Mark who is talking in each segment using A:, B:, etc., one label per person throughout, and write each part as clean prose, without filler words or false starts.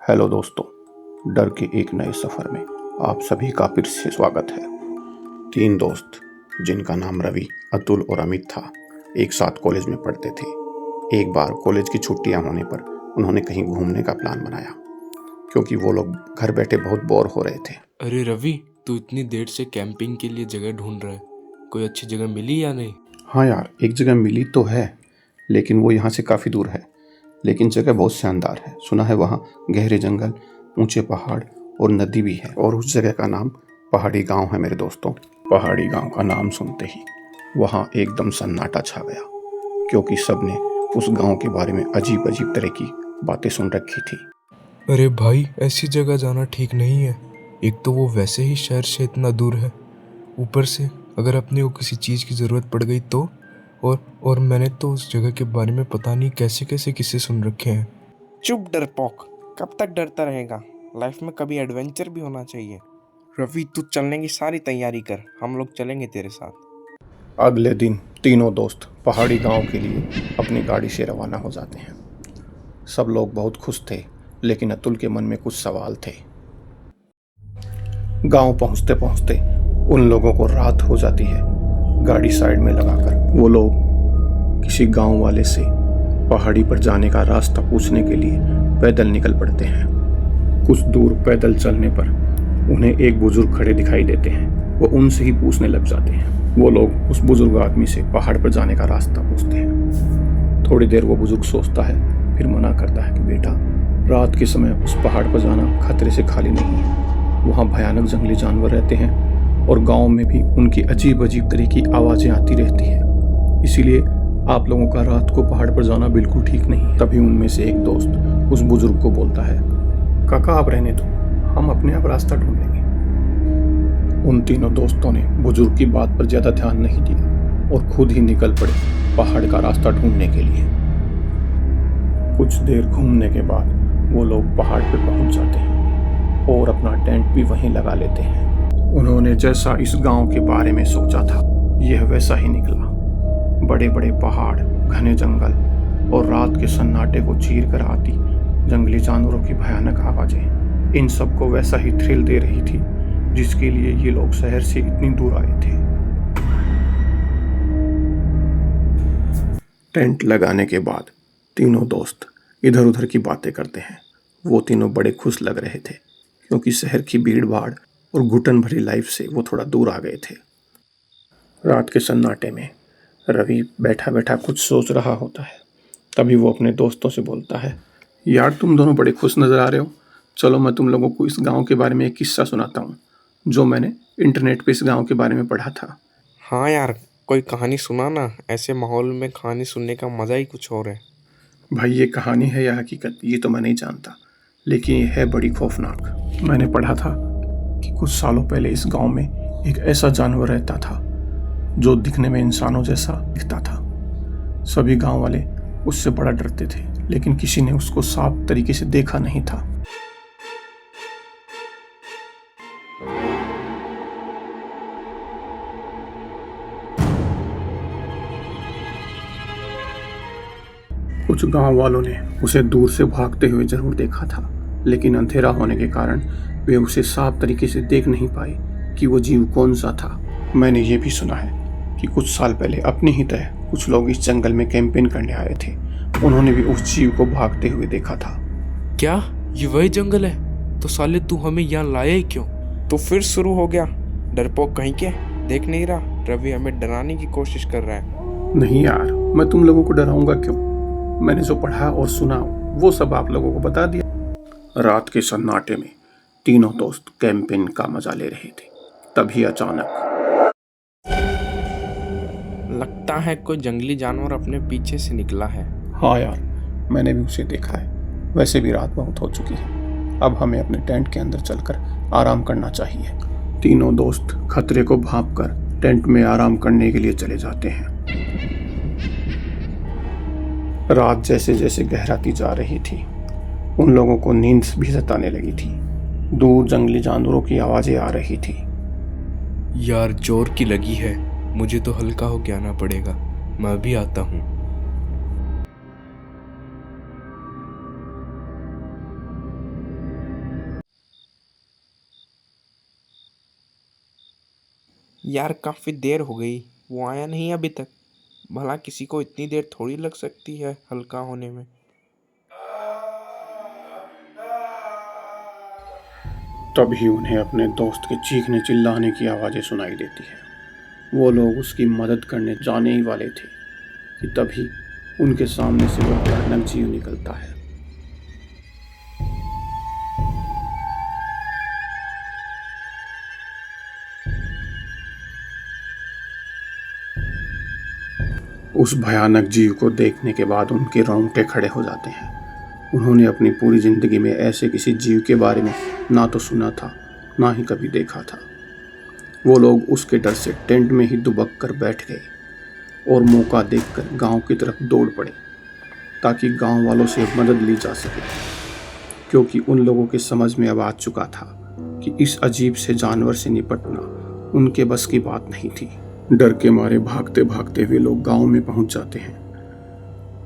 A: Hello दोस्तों, डर के एक नए सफ़र में आप सभी का फिर से स्वागत है। तीन दोस्त जिनका नाम रवि, अतुल और अमित था, एक साथ कॉलेज में पढ़ते थे। एक बार कॉलेज की छुट्टियां होने पर उन्होंने कहीं घूमने का प्लान बनाया, क्योंकि वो लोग घर बैठे बहुत बोर हो रहे थे।
B: अरे रवि, तू इतनी देर से कैंपिंग के लिए जगह ढूंढ रहा है। कोई अच्छी जगह मिली या नहीं?
A: हाँ यार, एक जगह मिली तो है, लेकिन वो यहाँ से काफ़ी दूर है। लेकिन जगह बहुत शानदार है। सुना है वहाँ गहरे जंगल, ऊंचे पहाड़ और नदी भी है। और उस जगह का नाम पहाड़ी गांव है मेरे दोस्तों। पहाड़ी गांव का नाम सुनते ही वहाँ एकदम सन्नाटा छा गया, क्योंकि सबने उस गांव के बारे में अजीब अजीब तरह की बातें सुन रखी थी।
B: अरे भाई, ऐसी जगह जाना ठीक नहीं है। एक तो वो वैसे ही शहर से इतना दूर है, ऊपर से अगर अपने को किसी चीज़ की ज़रूरत पड़ गई तो। और मैंने तो उस जगह के बारे में पता नहीं कैसे कैसे किस्से सुन रखे हैं।
C: चुप डरपोक, कब तक डरता रहेगा? लाइफ में कभी एडवेंचर भी होना चाहिए। रवि, तू चलने की सारी तैयारी कर, हम लोग चलेंगे तेरे साथ।
A: अगले दिन तीनों दोस्त पहाड़ी गांव के लिए अपनी गाड़ी से रवाना हो जाते हैं। सब लोग बहुत खुश थे, लेकिन अतुल के मन में कुछ सवाल थे। गांव पहुंचते पहुंचते उन लोगों को रात हो जाती है। गाड़ी साइड में लगाकर वो लोग किसी गांव वाले से पहाड़ी पर जाने का रास्ता पूछने के लिए पैदल निकल पड़ते हैं। कुछ दूर पैदल चलने पर उन्हें एक बुजुर्ग खड़े दिखाई देते हैं। वो उनसे ही पूछने लग जाते हैं। वो लोग उस बुजुर्ग आदमी से पहाड़ पर जाने का रास्ता पूछते हैं। थोड़ी देर वो बुजुर्ग सोचता है, फिर मना करता है कि बेटा, रात के समय उस पहाड़ पर जाना खतरे से खाली नहीं है। वहाँ भयानक जंगली जानवर रहते हैं और गांव में भी उनकी अजीब अजीब तरह की आवाज़ें आती रहती हैं। इसीलिए आप लोगों का रात को पहाड़ पर जाना बिल्कुल ठीक नहीं। तभी उनमें से एक दोस्त उस बुजुर्ग को बोलता है, काका आप रहने दो, हम अपने आप रास्ता ढूंढ लेंगे। उन तीनों दोस्तों ने बुजुर्ग की बात पर ज्यादा ध्यान नहीं दिया और खुद ही निकल पड़े पहाड़ का रास्ता ढूंढने के लिए। कुछ देर घूमने के बाद वो लोग पहाड़ पर पहुंच जाते हैं और अपना टेंट भी वहीं लगा लेते हैं। उन्होंने जैसा इस गांव के बारे में सोचा था, यह वैसा ही निकला। बड़े बड़े पहाड़, घने जंगल और रात के सन्नाटे को चीर कर आती जंगली जानवरों की भयानक आवाजें इन सबको वैसा ही थ्रिल दे रही थी जिसके लिए ये लोग शहर से इतनी दूर आए थे। टेंट लगाने के बाद तीनों दोस्त इधर उधर की बातें करते हैं। वो तीनों बड़े खुश लग रहे थे, क्योंकि शहर की भीड़ भाड़ और घुटन भरी लाइफ से वो थोड़ा दूर आ गए थे। रात के सन्नाटे में रवि बैठा बैठा कुछ सोच रहा होता है। तभी वो अपने दोस्तों से बोलता है, यार तुम दोनों बड़े खुश नज़र आ रहे हो। चलो मैं तुम लोगों को इस गांव के बारे में एक किस्सा सुनाता हूँ, जो मैंने इंटरनेट पे इस गांव के बारे में पढ़ा था।
C: हाँ यार, कोई कहानी सुना ना। ऐसे माहौल में कहानी सुनने का मज़ा ही कुछ और है।
A: भाई ये कहानी है या हकीकत ये तो मैं नहीं जानता, लेकिन ये है बड़ी खौफनाक। मैंने पढ़ा था कि कुछ सालों पहले इस गांव में एक ऐसा जानवर रहता था जो दिखने में इंसानों जैसा दिखता था। सभी गांव वाले उससे बड़ा डरते थे, लेकिन किसी ने उसको साफ तरीके से देखा नहीं था। कुछ गांव वालों ने उसे दूर से भागते हुए जरूर देखा था, लेकिन अंधेरा होने के कारण वे उसे साफ तरीके से देख नहीं पाए कि वो जीव कौन सा था। मैंने ये भी सुना है कि कुछ साल पहले अपनी ही तरह कुछ लोग इस जंगल में कैंपेन करने आए थे। उन्होंने भी उस जीव को भागते हुए देखा था।
B: क्या ये वही जंगल है? तो साले तू हमें यहाँ लाया ही क्यों?
C: तो फिर शुरू हो गया डरपोक कहीं के। देख नहीं रहा, रवि हमें डराने की कोशिश कर रहा है।
A: नहीं यार, मैं तुम लोगों को डराऊंगा क्यों? मैंने जो पढ़ा और सुना वो सब आप लोगों को बता दिया। रात के सन्नाटे में तीनों दोस्त कैंपेन का मजा ले रहे थे। तभी अचानक
C: लगता है कोई जंगली जानवर अपने पीछे से निकला है।
A: हाँ यार, मैंने भी उसे देखा है। वैसे भी रात बहुत हो चुकी है, अब हमें अपने टेंट के अंदर चलकर आराम करना चाहिए। तीनों दोस्त खतरे को भांपकर टेंट में आराम करने के लिए चले जाते हैं। रात जैसे जैसे गहराती जा रही थी, उन लोगों को नींद भी सताने लगी थी। दूर जंगली जानवरों की आवाजें आ रही थी।
B: यार जोर की लगी है, मुझे तो हल्का हो के आना पड़ेगा। मैं भी आता हूँ।
C: यार काफ़ी देर हो गई, वो आया नहीं अभी तक। भला किसी को इतनी देर थोड़ी लग सकती है हल्का होने में।
A: तभी उन्हें अपने दोस्त के चीखने चिल्लाने की आवाज़ें सुनाई देती है। वो लोग उसकी मदद करने जाने ही वाले थे कि तभी उनके सामने से वो भयानक जीव निकलता है। उस भयानक जीव को देखने के बाद उनके रोंगटे खड़े हो जाते हैं। उन्होंने अपनी पूरी जिंदगी में ऐसे किसी जीव के बारे में ना तो सुना था, ना ही कभी देखा था। वो लोग उसके डर से टेंट में ही दुबक कर बैठ गए और मौका देखकर गांव की तरफ दौड़ पड़े ताकि गांव वालों से मदद ली जा सके, क्योंकि उन लोगों के समझ में अब आ चुका था कि इस अजीब से जानवर से निपटना उनके बस की बात नहीं थी। डर के मारे भागते भागते वे लोग गांव में पहुंच जाते हैं।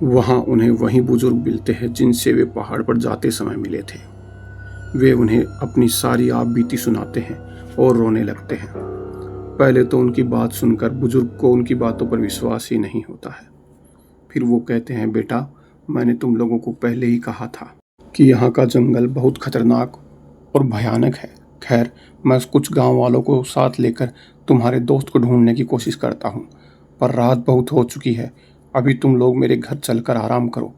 A: वहां उन्हें वही बुजुर्ग मिलते हैं जिनसे वे पहाड़ पर जाते समय मिले थे। वे उन्हें अपनी सारी आप बीती सुनाते हैं और रोने लगते हैं। पहले तो उनकी बात सुनकर बुजुर्ग को उनकी बातों पर विश्वास ही नहीं होता है। फिर वो कहते हैं, बेटा, मैंने तुम लोगों को पहले ही कहा था कि यहाँ का जंगल बहुत खतरनाक और भयानक है। खैर, मैं कुछ गांव वालों को साथ लेकर तुम्हारे दोस्त को ढूंढने की कोशिश करता हूँ, पर रात बहुत हो चुकी है। अभी तुम लोग मेरे घर चलकर आराम करो।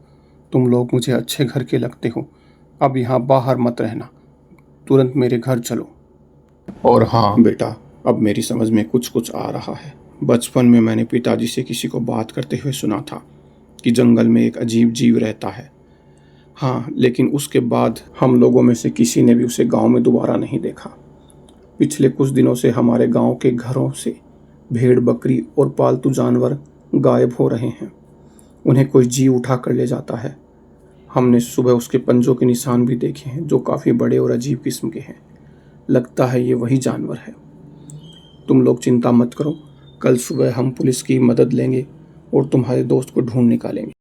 A: तुम लोग मुझे अच्छे घर के लगते हो। अब यहाँ बाहर मत रहना, तुरंत मेरे घर चलो। और हाँ बेटा, अब मेरी समझ में कुछ कुछ आ रहा है। बचपन में मैंने पिताजी से किसी को बात करते हुए सुना था कि जंगल में एक अजीब जीव रहता है। हाँ, लेकिन उसके बाद हम लोगों में से किसी ने भी उसे गांव में दोबारा नहीं देखा। पिछले कुछ दिनों से हमारे गांव के घरों से भेड़, बकरी और पालतू जानवर गायब हो रहे हैं। उन्हें कोई जीव उठा कर ले जाता है। हमने सुबह उसके पंजों के निशान भी देखे हैं, जो काफ़ी बड़े और अजीब किस्म के हैं। लगता है ये वही जानवर है। तुम लोग चिंता मत करो, कल सुबह हम पुलिस की मदद लेंगे और तुम्हारे दोस्त को ढूंढ निकालेंगे।